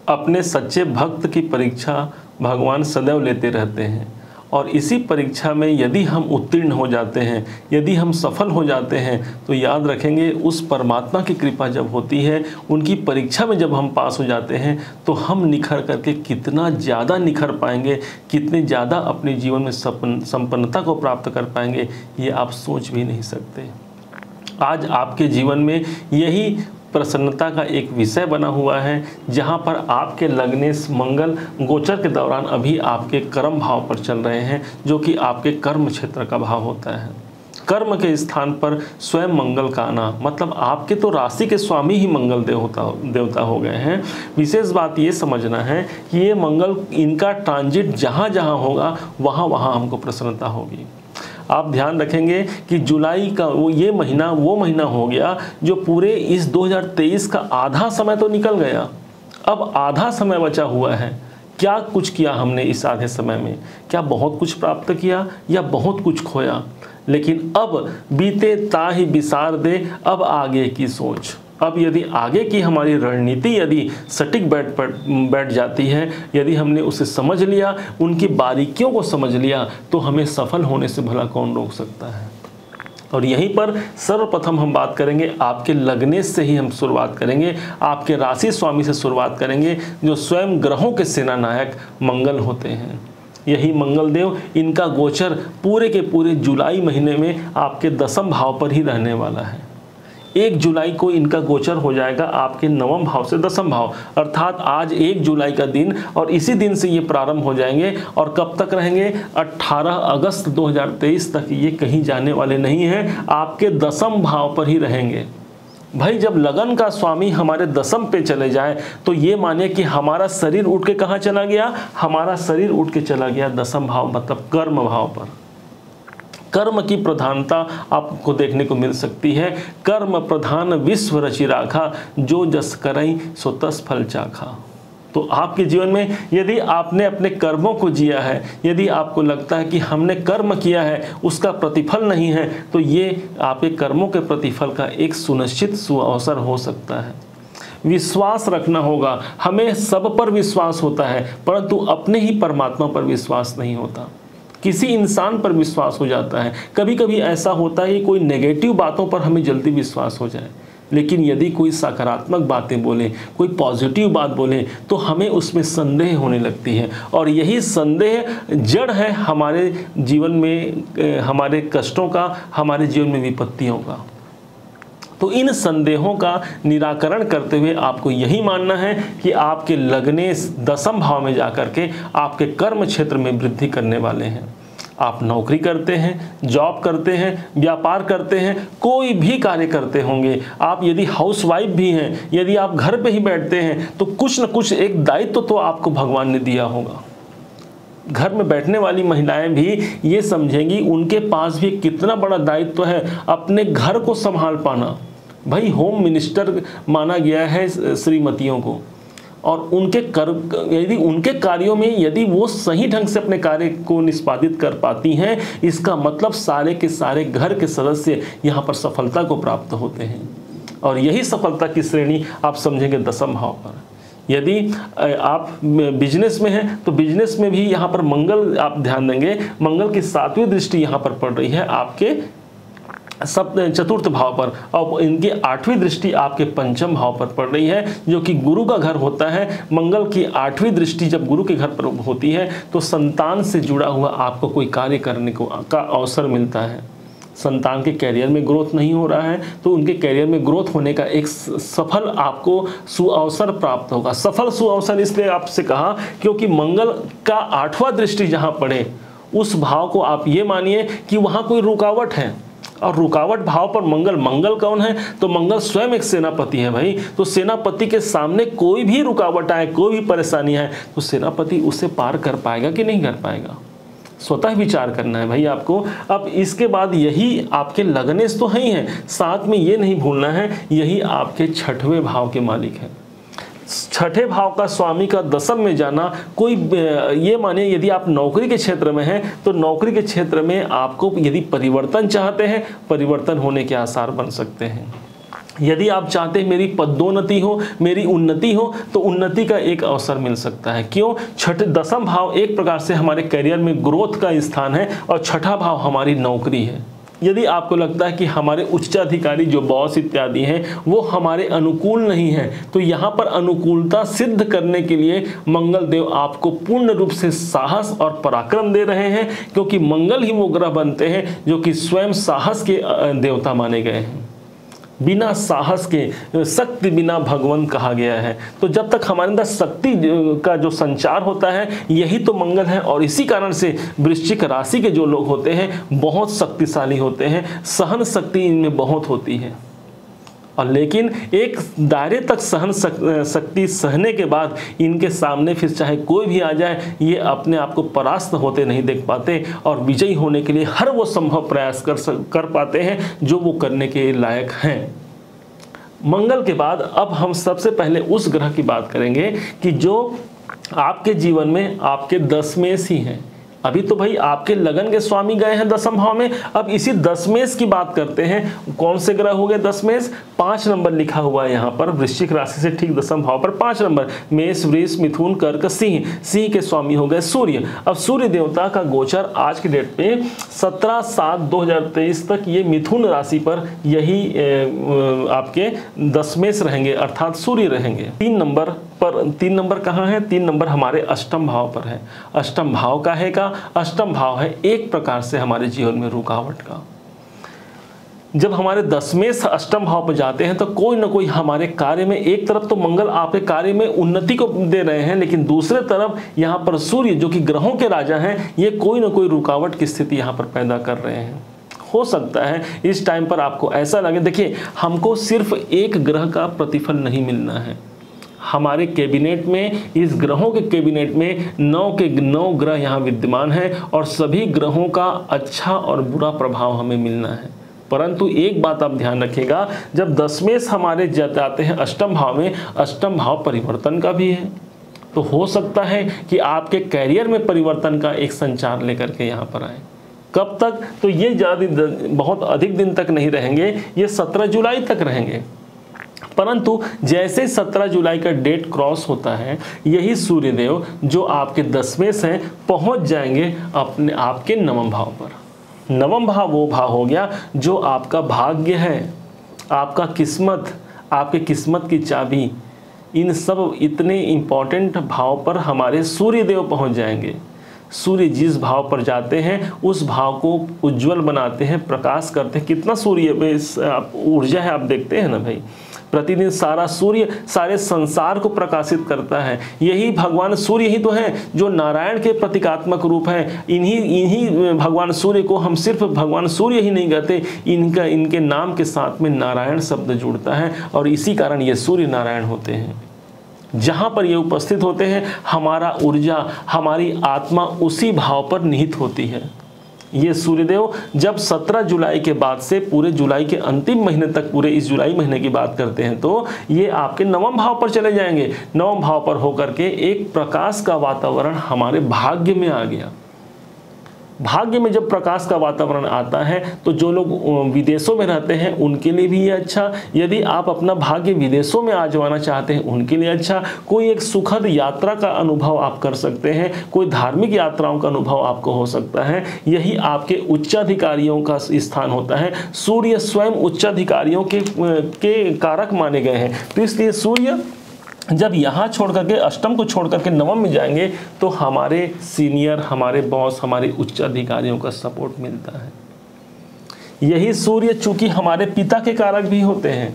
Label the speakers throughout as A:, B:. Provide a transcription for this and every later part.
A: अपने सच्चे भक्त की परीक्षा भगवान सदैव लेते रहते हैं और इसी परीक्षा में यदि हम उत्तीर्ण हो जाते हैं, यदि हम सफल हो जाते हैं, तो याद रखेंगे उस परमात्मा की कृपा जब होती है, उनकी परीक्षा में जब हम पास हो जाते हैं तो हम निखर करके कितना ज़्यादा निखर पाएंगे, कितने ज़्यादा अपने जीवन में संपन्नता को प्राप्त कर पाएंगे, ये आप सोच भी नहीं सकते। आज आपके जीवन में यही प्रसन्नता का एक विषय बना हुआ है, जहां पर आपके लग्नेश मंगल गोचर के दौरान अभी आपके कर्म भाव पर चल रहे हैं, जो कि आपके कर्म क्षेत्र का भाव होता है। कर्म के स्थान पर स्वयं मंगल का आना, मतलब आपके तो राशि के स्वामी ही मंगल देवता हो गए हैं। विशेष बात ये समझना है कि ये मंगल, इनका ट्रांजिट जहाँ जहाँ होगा वहाँ वहाँ हमको प्रसन्नता होगी। आप ध्यान रखेंगे कि जुलाई का ये महीना वो महीना हो गया जो पूरे इस 2023 का आधा समय तो निकल गया, अब आधा समय बचा हुआ है। क्या कुछ किया हमने इस आधे समय में? क्या बहुत कुछ प्राप्त किया या बहुत कुछ खोया? लेकिन अब बीते ताहि बिसार दे, अब आगे की सोच। अब यदि आगे की हमारी रणनीति यदि सटीक बैठ जाती है, यदि हमने उसे समझ लिया, उनकी बारीकियों को समझ लिया, तो हमें सफल होने से भला कौन रोक सकता है। और यहीं पर सर्वप्रथम हम बात करेंगे आपके लग्नेश से ही हम शुरुआत करेंगे, आपके राशि स्वामी से शुरुआत करेंगे, जो स्वयं ग्रहों के सेनानायक मंगल होते हैं। यही मंगल देव, इनका गोचर पूरे के पूरे जुलाई महीने में आपके 10वें भाव पर ही रहने वाला है। 1 जुलाई को इनका गोचर हो जाएगा आपके 9वें भाव से 10वें भाव, अर्थात आज 1 जुलाई का दिन, और इसी दिन से ये प्रारंभ हो जाएंगे। और कब तक रहेंगे? 18 अगस्त 2023 तक ये कहीं जाने वाले नहीं हैं, आपके 10वें भाव पर ही रहेंगे। भाई जब लगन का स्वामी हमारे 10वें पे चले जाए तो ये माने कि हमारा शरीर उठ के कहाँ चला गया? हमारा शरीर उठ के चला गया 10वें भाव, मतलब कर्म भाव पर। कर्म की प्रधानता आपको देखने को मिल सकती है। कर्म प्रधान विश्व रचि राखा, जो जस करई सो तस फल चाखा। तो आपके जीवन में यदि आपने अपने कर्मों को जिया है, यदि आपको लगता है कि हमने कर्म किया है उसका प्रतिफल नहीं है, तो ये आपके कर्मों के प्रतिफल का एक सुनिश्चित सुअवसर हो सकता है। विश्वास रखना होगा। हमें सब पर विश्वास होता है, परंतु अपने ही परमात्मा पर विश्वास नहीं होता। किसी इंसान पर विश्वास हो जाता है। कभी कभी ऐसा होता है कि कोई नेगेटिव बातों पर हमें जल्दी विश्वास हो जाए, लेकिन यदि कोई सकारात्मक बातें बोले, कोई पॉजिटिव बात बोले, तो हमें उसमें संदेह होने लगती है। और यही संदेह जड़ है हमारे जीवन में, हमारे कष्टों का, हमारे जीवन में विपत्तियों का। तो इन संदेहों का निराकरण करते हुए आपको यही मानना है कि आपके लग्नेश 10वें भाव में जाकर के आपके कर्म क्षेत्र में वृद्धि करने वाले हैं। आप नौकरी करते हैं, जॉब करते हैं, व्यापार करते हैं, कोई भी कार्य करते होंगे, आप यदि हाउसवाइफ भी हैं, यदि आप घर पे ही बैठते हैं, तो कुछ न कुछ एक दायित्व तो आपको भगवान ने दिया होगा। घर में बैठने वाली महिलाएं भी ये समझेंगी उनके पास भी कितना बड़ा दायित्व है अपने घर को संभाल पाना। भाई होम मिनिस्टर माना गया है श्रीमतियों को, और उनके यदि उनके कार्यों में यदि वो सही ढंग से अपने कार्य को निष्पादित कर पाती हैं, इसका मतलब सारे के सारे घर के सदस्य यहाँ पर सफलता को प्राप्त होते हैं। और यही सफलता की श्रेणी आप समझेंगे 10वें भाव पर। यदि आप बिजनेस में हैं तो बिजनेस में भी यहाँ पर मंगल, आप ध्यान देंगे मंगल की 7वीं दृष्टि यहाँ पर पड़ रही है आपके चतुर्थ भाव पर, और इनकी 8वीं दृष्टि आपके 5वें भाव पर पड़ रही है, जो कि गुरु का घर होता है। मंगल की 8वीं दृष्टि जब गुरु के घर पर होती है तो संतान से जुड़ा हुआ आपको कोई कार्य करने का अवसर मिलता है। संतान के कैरियर में ग्रोथ नहीं हो रहा है तो उनके कैरियर में ग्रोथ होने का एक सफल आपको सुअवसर प्राप्त होगा। सफल सुअवसर इसलिए आपसे कहा क्योंकि मंगल का 8वां दृष्टि जहां पड़े उस भाव को आप ये मानिए कि वहां कोई रुकावट है, और रुकावट भाव पर मंगल कौन है? तो मंगल स्वयं एक सेनापति है भाई। तो सेनापति के सामने कोई भी रुकावट आए, कोई भी परेशानी आए, तो सेनापति उसे पार कर पाएगा कि नहीं कर पाएगा? स्वतः विचार करना है भाई आपको। अब इसके बाद यही आपके लग्नेश तो ही हैं, साथ में ये नहीं भूलना है यही आपके 6वें भाव के मालिक हैं। 6ठे भाव का स्वामी का 10वें में जाना, कोई ये माने यदि आप नौकरी के क्षेत्र में हैं तो नौकरी के क्षेत्र में आपको यदि परिवर्तन चाहते हैं, परिवर्तन होने के आसार बन सकते हैं। यदि आप चाहते हैं मेरी पदोन्नति हो, मेरी उन्नति हो, तो उन्नति का एक अवसर मिल सकता है। क्यों? छठे दसम भाव एक प्रकार से हमारे करियर में ग्रोथ का स्थान है और छठा भाव हमारी नौकरी है। यदि आपको लगता है कि हमारे उच्चाधिकारी जो बॉस इत्यादि हैं वो हमारे अनुकूल नहीं हैं, तो यहाँ पर अनुकूलता सिद्ध करने के लिए मंगल देव आपको पूर्ण रूप से साहस और पराक्रम दे रहे हैं, क्योंकि मंगल ही वो ग्रह बनते हैं जो कि स्वयं साहस के देवता माने गए हैं। बिना साहस के शक्ति बिना भगवान कहा गया है। तो जब तक हमारे अंदर शक्ति का जो संचार होता है यही तो मंगल है, और इसी कारण से वृश्चिक राशि के जो लोग होते हैं बहुत शक्तिशाली होते हैं, सहन शक्ति इनमें बहुत होती है। और लेकिन एक दायरे तक सहन शक्ति सहने के बाद इनके सामने फिर चाहे कोई भी आ जाए ये अपने आप को परास्त होते नहीं देख पाते, और विजयी होने के लिए हर वो संभव प्रयास कर पाते हैं जो वो करने के लायक हैं। मंगल के बाद अब हम सबसे पहले उस ग्रह की बात करेंगे कि जो आपके जीवन में आपके दशमेश ही हैं। अभी तो भाई आपके लगन के स्वामी गए हैं दसम भाव में, अब इसी दशमेश की बात करते हैं। कौन से ग्रह हो गए दशमेश? 5 नंबर लिखा हुआ है यहाँ पर, वृश्चिक राशि से ठीक दसम भाव पर 5 नंबर, मेष, वृष, मिथुन, कर्क, सिंह। सिंह के स्वामी हो गए सूर्य। अब सूर्य देवता का गोचर आज की डेट में 17/7/2023 तक ये मिथुन राशि पर यही आपके दशमेश रहेंगे, अर्थात सूर्य रहेंगे। 3 नंबर कहाँ है? 3 नंबर हमारे अष्टम भाव पर है। अष्टम भाव का है का अष्टम भाव है एक प्रकार से हमारे जीवन में रुकावट का। जब हमारे दशमेश अष्टम भाव पर जाते हैं तो कोई ना कोई हमारे कार्य में, एक तरफ तो मंगल आपके कार्य में उन्नति को दे रहे हैं, लेकिन दूसरे तरफ यहाँ पर सूर्य जो कि ग्रहों के राजा हैं ये कोई ना कोई रुकावट की स्थिति यहाँ पर पैदा कर रहे हैं। हो सकता है इस टाइम पर आपको ऐसा लगे, देखिए हमको सिर्फ एक ग्रह का प्रतिफल नहीं मिलना है। हमारे कैबिनेट में, इस ग्रहों के कैबिनेट में 9 के 9 ग्रह यहाँ विद्यमान हैं और सभी ग्रहों का अच्छा और बुरा प्रभाव हमें मिलना है। परंतु एक बात आप ध्यान रखिएगा, जब दशमेश हमारे जाते हैं अष्टम भाव में, अष्टम भाव परिवर्तन का भी है, तो हो सकता है कि आपके कैरियर में परिवर्तन का एक संचार लेकर के यहाँ पर आए। कब तक? तो ये बहुत अधिक दिन तक नहीं रहेंगे, ये 17 जुलाई तक रहेंगे। परंतु जैसे 17 जुलाई का डेट क्रॉस होता है, यही सूर्यदेव जो आपके दशमेश हैं पहुंच जाएंगे अपने आपके नवम भाव पर। नवम भाव वो भाव हो गया जो आपका भाग्य है, आपका किस्मत, आपके किस्मत की चाबी। इन सब इतने इंपॉर्टेंट भाव पर हमारे सूर्यदेव पहुंच जाएंगे। सूर्य जिस भाव पर जाते हैं उस भाव को उज्जवल बनाते हैं, प्रकाश करते हैं। कितना सूर्य ऊर्जा है आप देखते हैं ना भाई, प्रतिदिन सारा सूर्य सारे संसार को प्रकाशित करता है। यही भगवान सूर्य ही तो हैं जो नारायण के प्रतीकात्मक रूप हैं। इन्हीं भगवान सूर्य को हम सिर्फ भगवान सूर्य ही नहीं कहते, इनके नाम के साथ में नारायण शब्द जुड़ता है, और इसी कारण ये सूर्य नारायण होते हैं। जहाँ पर ये उपस्थित होते हैं हमारा ऊर्जा, हमारी आत्मा उसी भाव पर निहित होती है। ये सूर्यदेव जब 17 जुलाई के बाद से पूरे जुलाई के अंतिम महीने तक, पूरे इस जुलाई महीने की बात करते हैं, तो ये आपके नवम भाव पर चले जाएंगे। नवम भाव पर होकर के एक प्रकाश का वातावरण हमारे भाग्य में आ गया। भाग्य में जब प्रकाश का वातावरण आता है तो जो लोग विदेशों में रहते हैं उनके लिए भी ये अच्छा, यदि आप अपना भाग्य विदेशों में आजमाना चाहते हैं उनके लिए अच्छा। कोई एक सुखद यात्रा का अनुभव आप कर सकते हैं, कोई धार्मिक यात्राओं का अनुभव आपको हो सकता है। यही आपके उच्चाधिकारियों का स्थान होता है। सूर्य स्वयं उच्चाधिकारियों के कारक माने गए हैं, तो इसलिए सूर्य जब यहाँ छोड़ करके, अष्टम को छोड़ करके नवम में जाएंगे तो हमारे सीनियर, हमारे बॉस, हमारे उच्च अधिकारियों का सपोर्ट मिलता है। यही सूर्य चूंकि हमारे पिता के कारक भी होते हैं,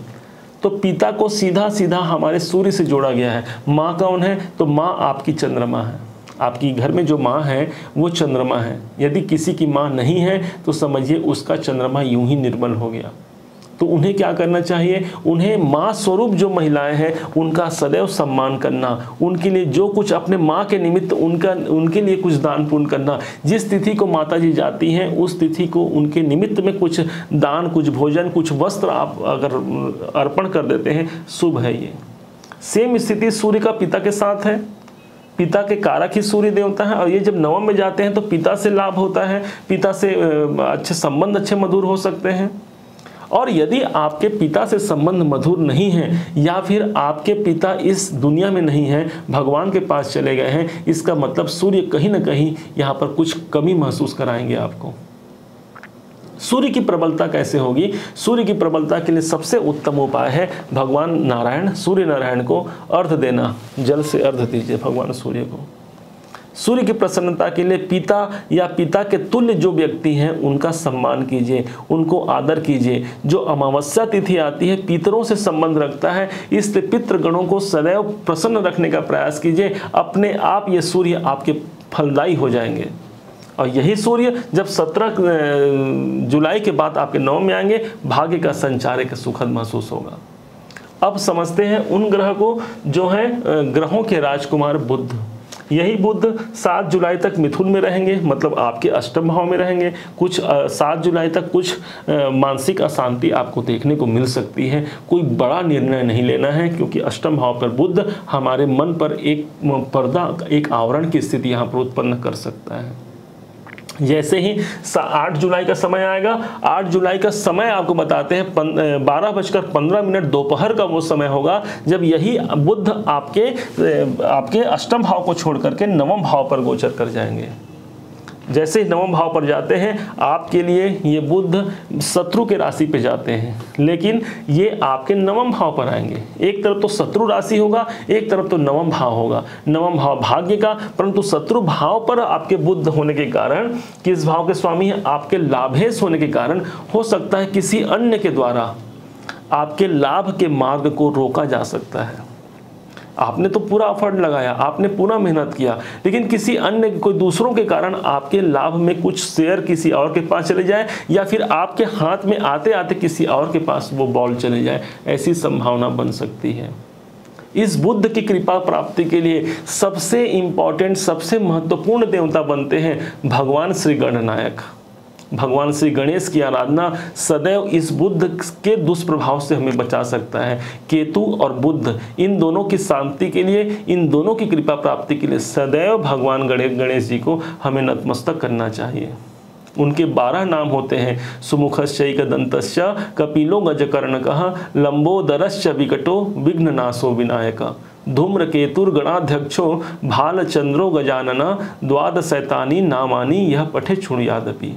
A: तो पिता को सीधा सीधा हमारे सूर्य से जोड़ा गया है। माँ कौन है? तो माँ आपकी चंद्रमा है। आपकी घर में जो माँ है वो चंद्रमा है। यदि किसी की माँ नहीं है तो समझिए उसका चंद्रमा यूं ही निर्मल हो गया। तो उन्हें क्या करना चाहिए? उन्हें माँ स्वरूप जो महिलाएं हैं उनका सदैव सम्मान करना, उनके लिए जो कुछ अपने माँ के निमित्त उनके लिए कुछ दान पुण्य करना। जिस तिथि को माता जी जाती हैं उस तिथि को उनके निमित्त में कुछ दान, कुछ भोजन, कुछ वस्त्र आप अगर अर्पण कर देते हैं, शुभ है ये। सेम स्थिति सूर्य का पिता के साथ है। पिता के कारक ही सूर्य देवता है, और ये जब नवम में जाते हैं तो पिता से लाभ होता है, पिता से अच्छे संबंध, अच्छे मधुर हो सकते हैं। और यदि आपके पिता से संबंध मधुर नहीं है या फिर आपके पिता इस दुनिया में नहीं है, भगवान के पास चले गए हैं, इसका मतलब सूर्य कहीं ना कहीं यहाँ पर कुछ कमी महसूस कराएंगे आपको। सूर्य की प्रबलता कैसे होगी? सूर्य की प्रबलता के लिए सबसे उत्तम उपाय है भगवान नारायण, सूर्य नारायण को अर्घ देना। जल से अर्घ दीजिए भगवान सूर्य को। सूर्य की प्रसन्नता के लिए पिता या पिता के तुल्य जो व्यक्ति हैं उनका सम्मान कीजिए, उनको आदर कीजिए। जो अमावस्या तिथि आती है पितरों से संबंध रखता है, इसलिए पितृगणों को सदैव प्रसन्न रखने का प्रयास कीजिए। अपने आप ये सूर्य आपके फलदायी हो जाएंगे। और यही सूर्य जब 17 जुलाई के बाद आपके 9 में आएंगे, भाग्य का संचार एक सुखद महसूस होगा। अब समझते हैं उन ग्रह को जो है ग्रहों के राजकुमार बुध। यही बुध 7 जुलाई तक मिथुन में रहेंगे, मतलब आपके अष्टम भाव में रहेंगे। कुछ 7 जुलाई तक कुछ मानसिक अशांति आपको देखने को मिल सकती है। कोई बड़ा निर्णय नहीं लेना है, क्योंकि अष्टम भाव पर बुध हमारे मन पर एक पर्दा, एक आवरण की स्थिति यहाँ पर उत्पन्न कर सकता है। जैसे ही 8 जुलाई का समय आएगा, 8 जुलाई का समय आपको बताते हैं 12:15 दोपहर का वो समय होगा जब यही बुध आपके अष्टम भाव को छोड़ करके नवम भाव पर गोचर कर जाएंगे। जैसे ही नवम भाव पर जाते हैं, आपके लिए ये बुध शत्रु के राशि पे जाते हैं, लेकिन ये आपके नवम भाव पर आएंगे। एक तरफ तो शत्रु राशि होगा, एक तरफ तो नवम भाव होगा। नवम भाव भाग्य का, परंतु शत्रु भाव पर आपके बुध होने के कारण, किस भाव के स्वामी है? आपके लाभेश होने के कारण हो सकता है किसी अन्य के द्वारा आपके लाभ के मार्ग को रोका जा सकता है। आपने तो पूरा एफर्ट लगाया, आपने पूरा मेहनत किया, लेकिन किसी अन्य कोई दूसरों के कारण आपके लाभ में कुछ शेयर किसी और के पास चले जाए, या फिर आपके हाथ में आते आते किसी और के पास वो बॉल चले जाए, ऐसी संभावना बन सकती है। इस बुद्ध की कृपा प्राप्ति के लिए सबसे इंपॉर्टेंट, सबसे महत्वपूर्ण देवता बनते हैं भगवान श्री गणनायक। भगवान श्री गणेश की आराधना सदैव इस बुद्ध के दुष्प्रभाव से हमें बचा सकता है। केतु और बुद्ध, इन दोनों की शांति के लिए, इन दोनों की कृपा प्राप्ति के लिए सदैव भगवान गणेश जी को हमें नतमस्तक करना चाहिए। उनके 12 नाम होते हैं, सुमुखश्चैकदन्तश्च कपिलो गजकर्णकः लंबोदरश्च विकटो विघ्ननाशो विनायक धूम्रकेतुर्गणाध्यक्षो भालचंद्रो गजानन द्वादशैतानी नामानि यह पठे शृणुयादपि।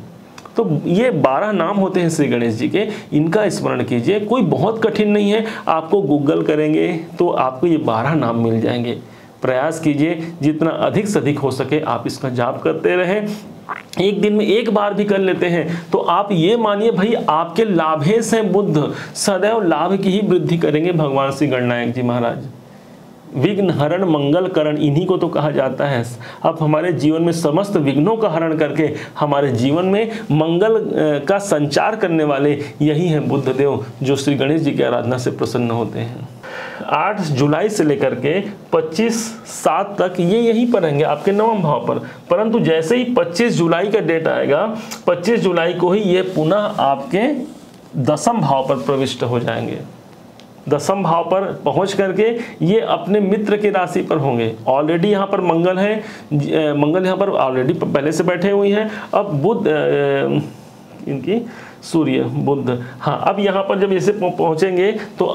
A: तो ये 12 नाम होते हैं श्री गणेश जी के, इनका स्मरण कीजिए। कोई बहुत कठिन नहीं है, आपको गूगल करेंगे तो आपको ये 12 नाम मिल जाएंगे। प्रयास कीजिए जितना अधिक से अधिक हो सके आप इसका जाप करते रहें। एक दिन में एक बार भी कर लेते हैं तो आप ये मानिए भाई आपके लाभेश हैं बुद्ध, सदैव लाभ की ही वृद्धि करेंगे भगवान श्री गणनायक जी महाराज। विघ्न हरण मंगल करण, इन्हीं को तो कहा जाता है। अब हमारे जीवन में समस्त विघ्नों का हरण करके हमारे जीवन में मंगल का संचार करने वाले यही हैं बुद्ध देव, जो श्री गणेश जी की आराधना से प्रसन्न होते हैं। 8 जुलाई से लेकर के 25/7 तक ये यहीं पर रहेंगे आपके नवम भाव पर, परंतु जैसे ही 25 जुलाई का डेट आएगा, 25 जुलाई को ही ये पुनः आपके 10वें भाव पर प्रविष्ट हो जाएंगे। 10वें भाव पर पहुंच करके ये अपने मित्र की राशि पर होंगे। ऑलरेडी यहाँ पर मंगल है, मंगल यहाँ पर ऑलरेडी पहले से बैठे हुए हैं। अब बुध इनकी सूर्य बुध, हाँ, अब यहाँ पर जब ऐसे पहुँचेंगे तो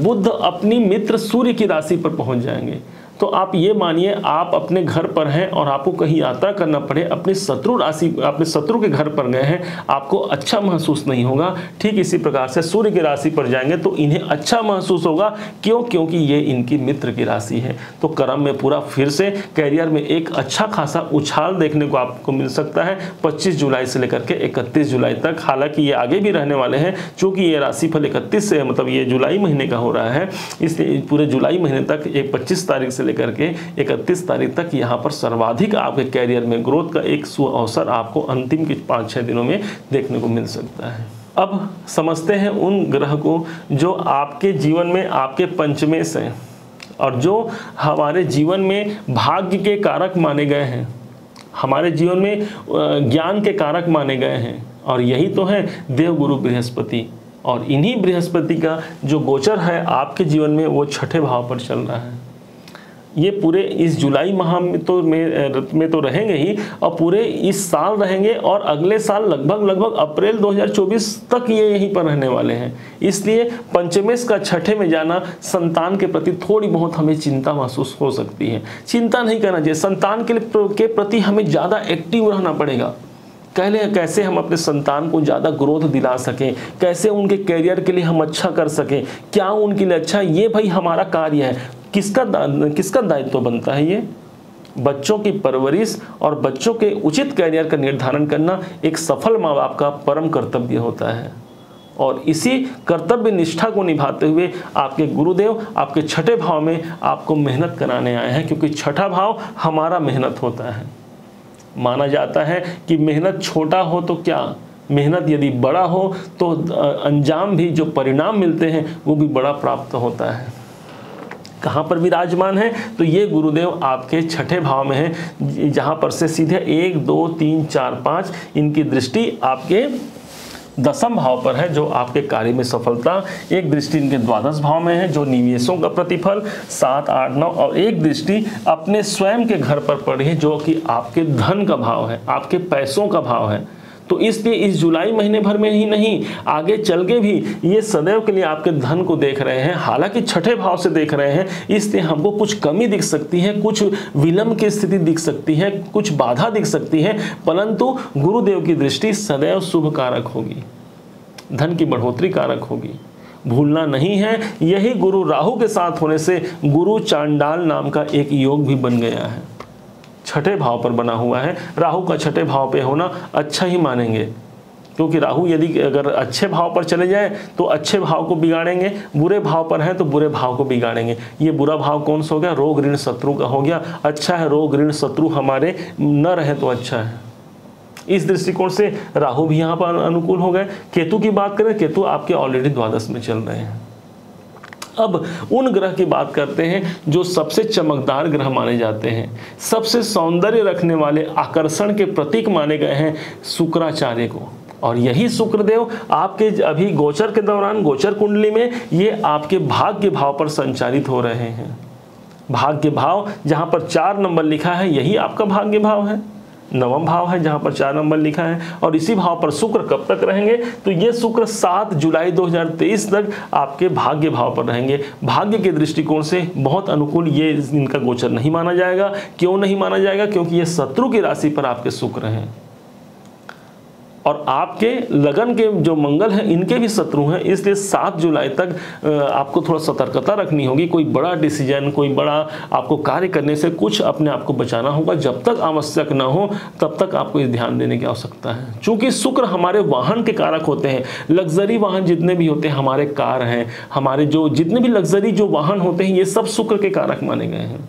A: बुध अपनी मित्र सूर्य की राशि पर पहुँच जाएंगे। तो आप ये मानिए आप अपने घर पर हैं और आपको कहीं यात्रा करना पड़े, अपनी शत्रु राशि, अपने शत्रु के घर पर गए हैं, आपको अच्छा महसूस नहीं होगा। ठीक इसी प्रकार से सूर्य की राशि पर जाएंगे तो इन्हें अच्छा महसूस होगा। क्यों? क्योंकि ये इनकी मित्र की राशि है। तो कर्म में पूरा फिर से कैरियर में एक अच्छा खासा उछाल देखने को आपको मिल सकता है 25 जुलाई से लेकर के 31 जुलाई तक। हालांकि ये आगे भी रहने वाले हैं, चूंकि ये राशिफल 31 से, मतलब ये जुलाई महीने का हो रहा है, इसलिए पूरे जुलाई महीने तक 25 तारीख से लेकर के 31 तारीख तक यहाँ पर सर्वाधिक आपके कैरियर में ग्रोथ का एक सुअवसर आपको अंतिम के 5-6 दिनों में देखने को मिल सकता है। अब समझते हैं उन ग्रह को जो आपके जीवन में आपके पंचमेश हैं और जो हमारे जीवन में भाग्य के कारक माने गए हैं, हमारे जीवन में ज्ञान के कारक माने गए हैं, और यही तो है देवगुरु बृहस्पति। और इन्हीं बृहस्पति का जो गोचर है आपके जीवन में वो 6ठे भाव पर चल रहा है। ये पूरे इस जुलाई माह में तो रहेंगे ही, और पूरे इस साल रहेंगे, और अगले साल लगभग अप्रैल 2024 तक ये यहीं पर रहने वाले हैं। इसलिए पंचमेश का छठे में जाना संतान के प्रति थोड़ी बहुत हमें चिंता महसूस हो सकती है। चिंता नहीं करना चाहिए, संतान के प्रति हमें ज़्यादा एक्टिव रहना पड़ेगा। कैसे हम अपने संतान को ज़्यादा ग्रोथ दिला सकें, कैसे उनके करियर के लिए हम अच्छा कर सकें, क्या उनके लिए अच्छा, ये भाई हमारा कार्य है। किसका दायित्व बनता है? ये बच्चों की परवरिश और बच्चों के उचित करियर का निर्धारण करना एक सफल माँ बाप का परम कर्तव्य होता है। और इसी कर्तव्य निष्ठा को निभाते हुए आपके गुरुदेव आपके छठे भाव में आपको मेहनत कराने आए हैं, क्योंकि छठा भाव हमारा मेहनत होता है। माना जाता है कि मेहनत छोटा हो तो क्या, मेहनत यदि बड़ा हो तो अंजाम भी, जो परिणाम मिलते हैं वो भी बड़ा प्राप्त होता है। कहाँ पर विराजमान है? तो ये गुरुदेव आपके छठे भाव में है, जहाँ पर से सीधे 1 2 3 4 5 इनकी दृष्टि आपके दसम भाव पर है, जो आपके कार्य में सफलता। एक दृष्टि इनके द्वादश भाव में है, जो निवेशों का प्रतिफल 7 8 9, और एक दृष्टि अपने स्वयं के घर पर पड़ी है, जो कि आपके धन का भाव है, आपके पैसों का भाव है। तो इसलिए इस जुलाई महीने भर में ही नहीं, आगे चल के भी ये सदैव के लिए आपके धन को देख रहे हैं। हालांकि छठे भाव से देख रहे हैं, इसलिए हमको कुछ कमी दिख सकती है, कुछ विलंब की स्थिति दिख सकती है, कुछ बाधा दिख सकती है, परंतु गुरुदेव की दृष्टि सदैव शुभ कारक होगी, धन की बढ़ोतरी कारक होगी। भूलना नहीं है, यही गुरु राहु के साथ होने से गुरु चांडाल नाम का एक योग भी बन गया है, छठे भाव पर बना हुआ है। राहु का छठे भाव पे होना अच्छा ही मानेंगे, क्योंकि राहु यदि अगर अच्छे भाव पर चले जाए तो अच्छे भाव को बिगाड़ेंगे, बुरे भाव पर है तो बुरे भाव को बिगाड़ेंगे। ये बुरा भाव कौन सा हो गया? रोग ऋण शत्रु का हो गया। अच्छा है रोग ऋण शत्रु हमारे न रहे तो अच्छा है। इस दृष्टिकोण से राहु भी यहाँ पर अनुकूल हो गए। केतु की बात करें, केतु आपके ऑलरेडी द्वादश में चल रहे हैं। अब उन ग्रह की बात करते हैं जो सबसे चमकदार ग्रह माने जाते हैं, सबसे सौंदर्य रखने वाले, आकर्षण के प्रतीक माने गए हैं शुक्राचार्य को। और यही शुक्रदेव आपके अभी गोचर के दौरान, गोचर कुंडली में ये आपके भाग्य भाव पर संचारित हो रहे हैं। भाग्य भाव जहाँ पर 4 नंबर लिखा है, यही आपका भाग्य भाव है। नवम भाव है जहां पर 4 नंबर लिखा है, और इसी भाव पर शुक्र कब तक रहेंगे? तो ये शुक्र 7 जुलाई 2023 तक आपके भाग्य भाव पर रहेंगे। भाग्य के दृष्टिकोण से बहुत अनुकूल ये इनका गोचर नहीं माना जाएगा। क्यों नहीं माना जाएगा? क्योंकि ये शत्रु की राशि पर आपके शुक्र हैं, और आपके लगन के जो मंगल हैं इनके भी शत्रु हैं। इसलिए 7 जुलाई तक आपको थोड़ा सतर्कता रखनी होगी। कोई बड़ा डिसीजन, कोई बड़ा आपको कार्य करने से कुछ अपने आप को बचाना होगा। जब तक आवश्यक ना हो तब तक आपको इस ध्यान देने की आवश्यकता है। चूंकि शुक्र हमारे वाहन के कारक होते हैं, लग्जरी वाहन जितने भी होते हैं, हमारे कार हैं, हमारे जो जितने भी लग्जरी जो वाहन होते हैं, ये सब शुक्र के कारक माने गए हैं।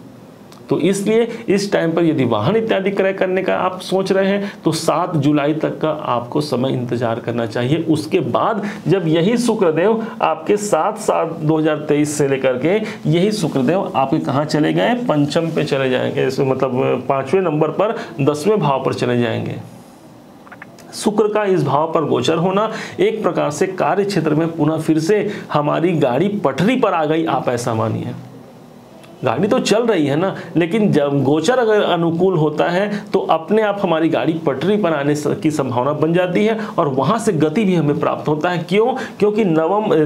A: तो इसलिए इस टाइम पर यदि वाहन इत्यादि क्रय करने का आप सोच रहे हैं तो 7 जुलाई तक का आपको समय इंतजार करना चाहिए। उसके बाद जब यही शुक्रदेव आपके 7/7/2023 से लेकर के यही शुक्रदेव आपके कहाँ चले गए? पंचम पे चले जाएंगे, मतलब 5वें नंबर पर 10वें भाव पर चले जाएंगे। शुक्र का इस भाव पर गोचर होना एक प्रकार से कार्य क्षेत्र में पुनः फिर से हमारी गाड़ी पटरी पर आ गई, आप ऐसा मानिए। गाड़ी तो चल रही है ना, लेकिन जब गोचर अगर अनुकूल होता है तो अपने आप हमारी गाड़ी पटरी पर आने की संभावना बन जाती है, और वहां से गति भी हमें प्राप्त होता है। क्यों? क्योंकि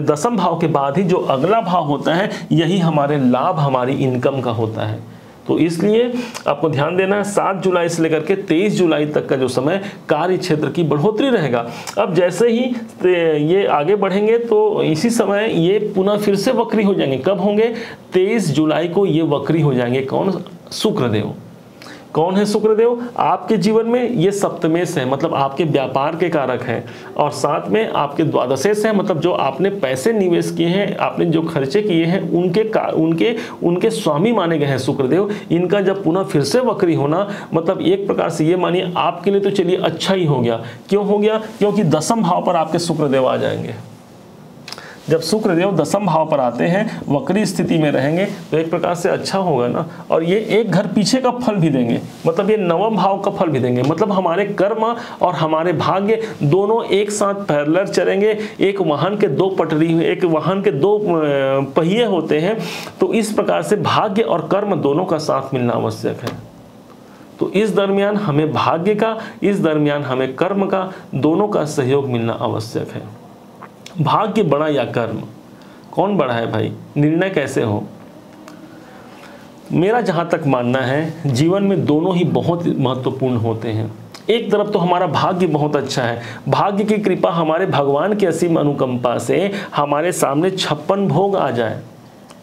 A: दसम भाव के बाद ही जो अगला भाव होता है यही हमारे लाभ, हमारी इनकम का होता है। तो इसलिए आपको ध्यान देना है 7 जुलाई से लेकर के 23 जुलाई तक का जो समय कार्य क्षेत्र की बढ़ोतरी रहेगा। अब जैसे ही ये आगे बढ़ेंगे तो इसी समय ये पुनः फिर से वक्री हो जाएंगे। कब होंगे? 23 जुलाई को ये वक्री हो जाएंगे। कौन? शुक्रदेव। कौन है शुक्रदेव? आपके जीवन में ये सप्तमेश है, मतलब आपके व्यापार के कारक हैं, और साथ में आपके द्वादशेश है, मतलब जो आपने पैसे निवेश किए हैं, आपने जो खर्चे किए हैं उनके स्वामी माने गए हैं शुक्रदेव। इनका जब पुनः फिर से वक्री होना, मतलब एक प्रकार से ये मानिए आपके लिए तो चलिए अच्छा ही हो गया। क्यों हो गया? क्योंकि दसम भाव पर आपके शुक्रदेव आ जाएंगे। जब शुक्रदेव दशम भाव पर आते हैं, वक्री स्थिति में रहेंगे, तो एक प्रकार से अच्छा होगा ना। और ये एक घर पीछे का फल भी देंगे, मतलब ये नवम भाव का फल भी देंगे, मतलब हमारे कर्म और हमारे भाग्य दोनों एक साथ पैरेलल चलेंगे। एक वाहन के दो पटरी, एक वाहन के दो पहिए होते हैं, तो इस प्रकार से भाग्य और कर्म दोनों का साथ मिलना आवश्यक है। तो इस दरमियान हमें भाग्य का, इस दरमियान हमें कर्म का, दोनों का सहयोग मिलना आवश्यक है। भाग्य बड़ा या कर्म, कौन बड़ा है भाई, निर्णय कैसे हो? मेरा जहां तक मानना है, जीवन में दोनों ही बहुत महत्वपूर्ण होते हैं। एक तरफ तो हमारा भाग्य बहुत अच्छा है, भाग्य की कृपा, हमारे भगवान की असीम अनुकंपा से हमारे सामने 56 भोग आ जाए,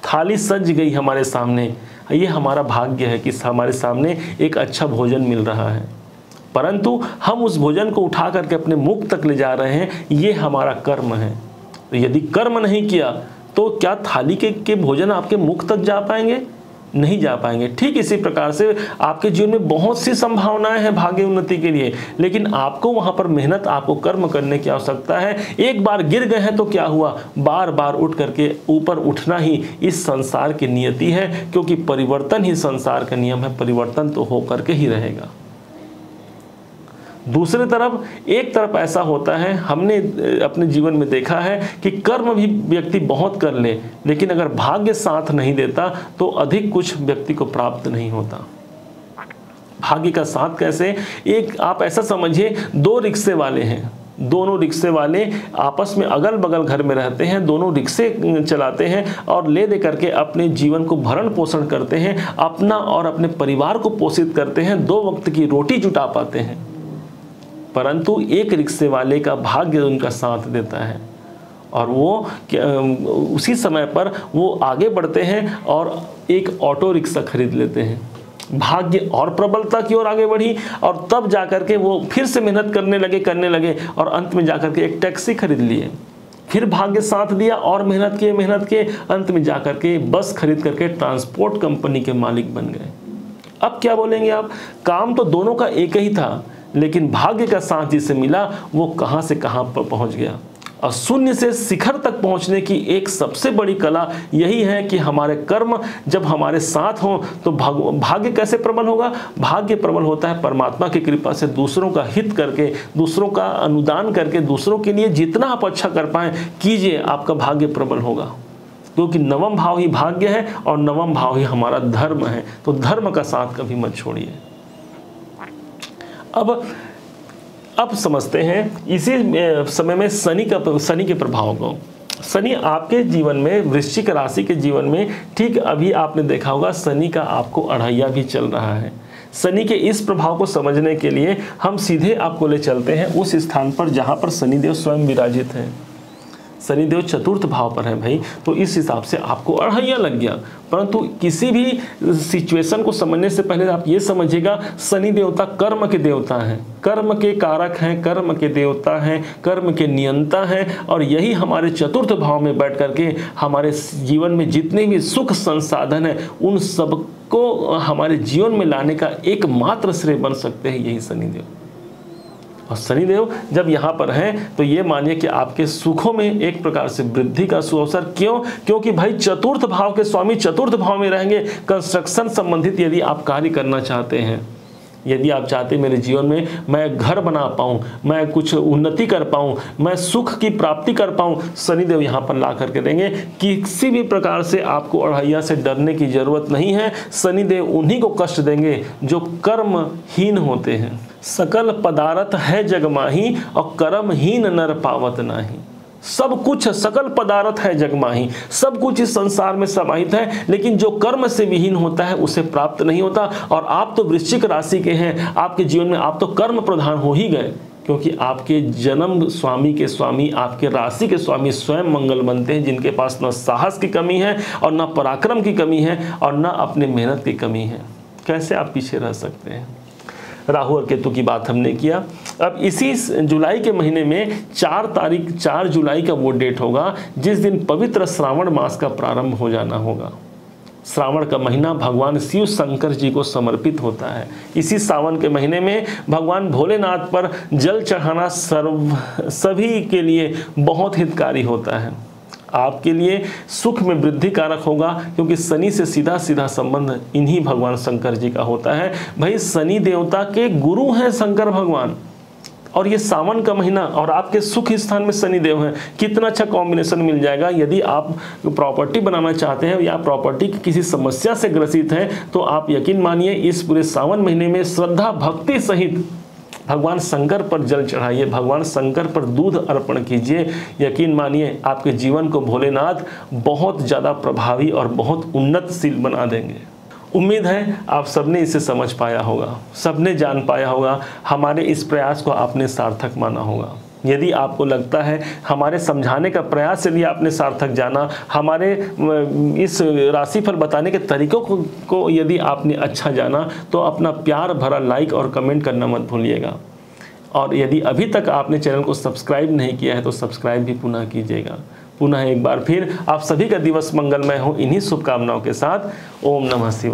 A: थाली सज गई हमारे सामने, ये हमारा भाग्य है कि हमारे सामने एक अच्छा भोजन मिल रहा है। परंतु हम उस भोजन को उठा करके अपने मुख तक ले जा रहे हैं, ये हमारा कर्म है। तो यदि कर्म नहीं किया तो क्या थाली के भोजन आपके मुख तक जा पाएंगे? नहीं जा पाएंगे। ठीक इसी प्रकार से आपके जीवन में बहुत सी संभावनाएं हैं भाग्य उन्नति के लिए, लेकिन आपको वहां पर मेहनत, आपको कर्म करने की आवश्यकता है। एक बार गिर गए हैं तो क्या हुआ, बार बार उठ करके ऊपर उठना ही इस संसार की नियति है, क्योंकि परिवर्तन ही संसार का नियम है, परिवर्तन तो होकर के ही रहेगा। दूसरी तरफ, एक तरफ ऐसा होता है, हमने अपने जीवन में देखा है कि कर्म भी व्यक्ति बहुत कर ले, लेकिन अगर भाग्य साथ नहीं देता तो अधिक कुछ व्यक्ति को प्राप्त नहीं होता। भाग्य का साथ कैसे? एक आप ऐसा समझिए, दो रिक्शे वाले हैं, दोनों रिक्शे वाले आपस में अगल बगल घर में रहते हैं, दोनों रिक्शे चलाते हैं और ले दे करके अपने जीवन को भरण पोषण करते हैं, अपना और अपने परिवार को पोषित करते हैं, 2 वक्त की रोटी जुटा पाते हैं। परंतु एक रिक्शे वाले का भाग्य उनका साथ देता है और वो उसी समय पर वो आगे बढ़ते हैं और एक ऑटो रिक्शा खरीद लेते हैं। भाग्य और प्रबलता की ओर आगे बढ़ी और तब जाकर के वो फिर से मेहनत करने लगे और अंत में जाकर के एक टैक्सी खरीद लिए। फिर भाग्य साथ दिया और मेहनत किए, अंत में जाकर के बस खरीद करके ट्रांसपोर्ट कंपनी के मालिक बन गए। अब क्या बोलेंगे आप, काम तो दोनों का एक ही था, लेकिन भाग्य का साथ जिसे मिला वो कहां से कहां पर पहुंच गया। और शून्य से शिखर तक पहुंचने की एक सबसे बड़ी कला यही है कि हमारे कर्म जब हमारे साथ हों तो भाग्य कैसे प्रबल होगा? भाग्य प्रबल होता है परमात्मा की कृपा से, दूसरों का हित करके, दूसरों का अनुदान करके, दूसरों के लिए जितना आप अच्छा कर पाएं कीजिए, आपका भाग्य प्रबल होगा। क्योंकि नवम भाव ही भाग्य है और नवम भाव ही हमारा धर्म है, तो धर्म का साथ कभी मत छोड़िए। अब समझते हैं इसी समय में शनि के प्रभाव को। शनि आपके जीवन में, वृश्चिक राशि के जीवन में, ठीक अभी आपने देखा होगा शनि का आपको अढ़ैया भी चल रहा है। शनि के इस प्रभाव को समझने के लिए हम सीधे आपको ले चलते हैं उस स्थान पर जहां पर शनिदेव स्वयं विराजित हैं। शनिदेव चतुर्थ भाव पर है भाई, तो इस हिसाब से आपको अढ़ैया लग गया। परंतु किसी भी सिचुएशन को समझने से पहले आप ये समझिएगा, शनि देवता कर्म के देवता हैं, कर्म के कारक हैं, कर्म के देवता हैं, कर्म के नियंता हैं, और यही हमारे चतुर्थ भाव में बैठ करके हमारे जीवन में जितने भी सुख संसाधन हैं उन सबको हमारे जीवन में लाने का एकमात्र श्रेय बन सकते हैं यही शनिदेव। और शनिदेव जब यहाँ पर हैं तो ये मानिए कि आपके सुखों में एक प्रकार से वृद्धि का सुअवसर। क्यों? क्योंकि भाई चतुर्थ भाव के स्वामी चतुर्थ भाव में रहेंगे। कंस्ट्रक्शन संबंधित यदि आप कार्य करना चाहते हैं, यदि आप चाहते हैं मेरे जीवन में मैं घर बना पाऊँ, मैं कुछ उन्नति कर पाऊँ, मैं सुख की प्राप्ति कर पाऊँ, शनिदेव यहाँ पर ला करके देंगे। किसी भी प्रकार से आपको अढ़ैया से डरने की जरूरत नहीं है। शनिदेव उन्हीं को कष्ट देंगे जो कर्महीन होते हैं। सकल पदार्थ है जगमाही और कर्महीन नर पावत नाही। सब कुछ, सकल पदार्थ है जगमाही, सब कुछ इस संसार में समाहित है, लेकिन जो कर्म से विहीन होता है उसे प्राप्त नहीं होता। और आप तो वृश्चिक राशि के हैं, आपके जीवन में आप तो कर्म प्रधान हो ही गए, क्योंकि आपके जन्म स्वामी के स्वामी, आपके राशि के स्वामी स्वयं मंगल बनते हैं, जिनके पास न साहस की कमी है और न पराक्रम की कमी है और न अपने मेहनत की कमी है। कैसे आप पीछे रह सकते हैं? राहु और केतु की बात हमने किया। अब इसी जुलाई के महीने में 4 जुलाई का वो डेट होगा जिस दिन पवित्र श्रावण मास का प्रारंभ हो जाना होगा। श्रावण का महीना भगवान शिव शंकर जी को समर्पित होता है। इसी सावन के महीने में भगवान भोलेनाथ पर जल चढ़ाना सभी के लिए बहुत हितकारी होता है। आपके लिए सुख में वृद्धि कारक होगा, क्योंकि शनि से सीधा सीधा संबंध इन्हीं भगवान शंकर जी का होता है। भाई शनि देवता के गुरु हैं शंकर भगवान, और ये सावन का महीना और आपके सुख स्थान में शनि देव हैं, कितना अच्छा कॉम्बिनेशन मिल जाएगा। यदि आप प्रॉपर्टी बनाना चाहते हैं या प्रॉपर्टी की किसी समस्या से ग्रसित हैं, तो आप यकीन मानिए इस पूरे सावन महीने में श्रद्धा भक्ति सहित भगवान शंकर पर जल चढ़ाइए, भगवान शंकर पर दूध अर्पण कीजिए। यकीन मानिए आपके जीवन को भोलेनाथ बहुत ज़्यादा प्रभावी और बहुत उन्नतशील बना देंगे। उम्मीद है आप सबने इसे समझ पाया होगा, सबने जान पाया होगा, हमारे इस प्रयास को आपने सार्थक माना होगा। यदि आपको लगता है हमारे समझाने का प्रयास यदि आपने सार्थक जाना, हमारे इस राशिफल बताने के तरीकों को यदि आपने अच्छा जाना, तो अपना प्यार भरा लाइक और कमेंट करना मत भूलिएगा। और यदि अभी तक आपने चैनल को सब्सक्राइब नहीं किया है तो सब्सक्राइब भी पुनः कीजिएगा। पुनः एक बार फिर आप सभी का दिवस मंगलमय हो, इन्हीं शुभकामनाओं के साथ। ओम नमः शिवाय।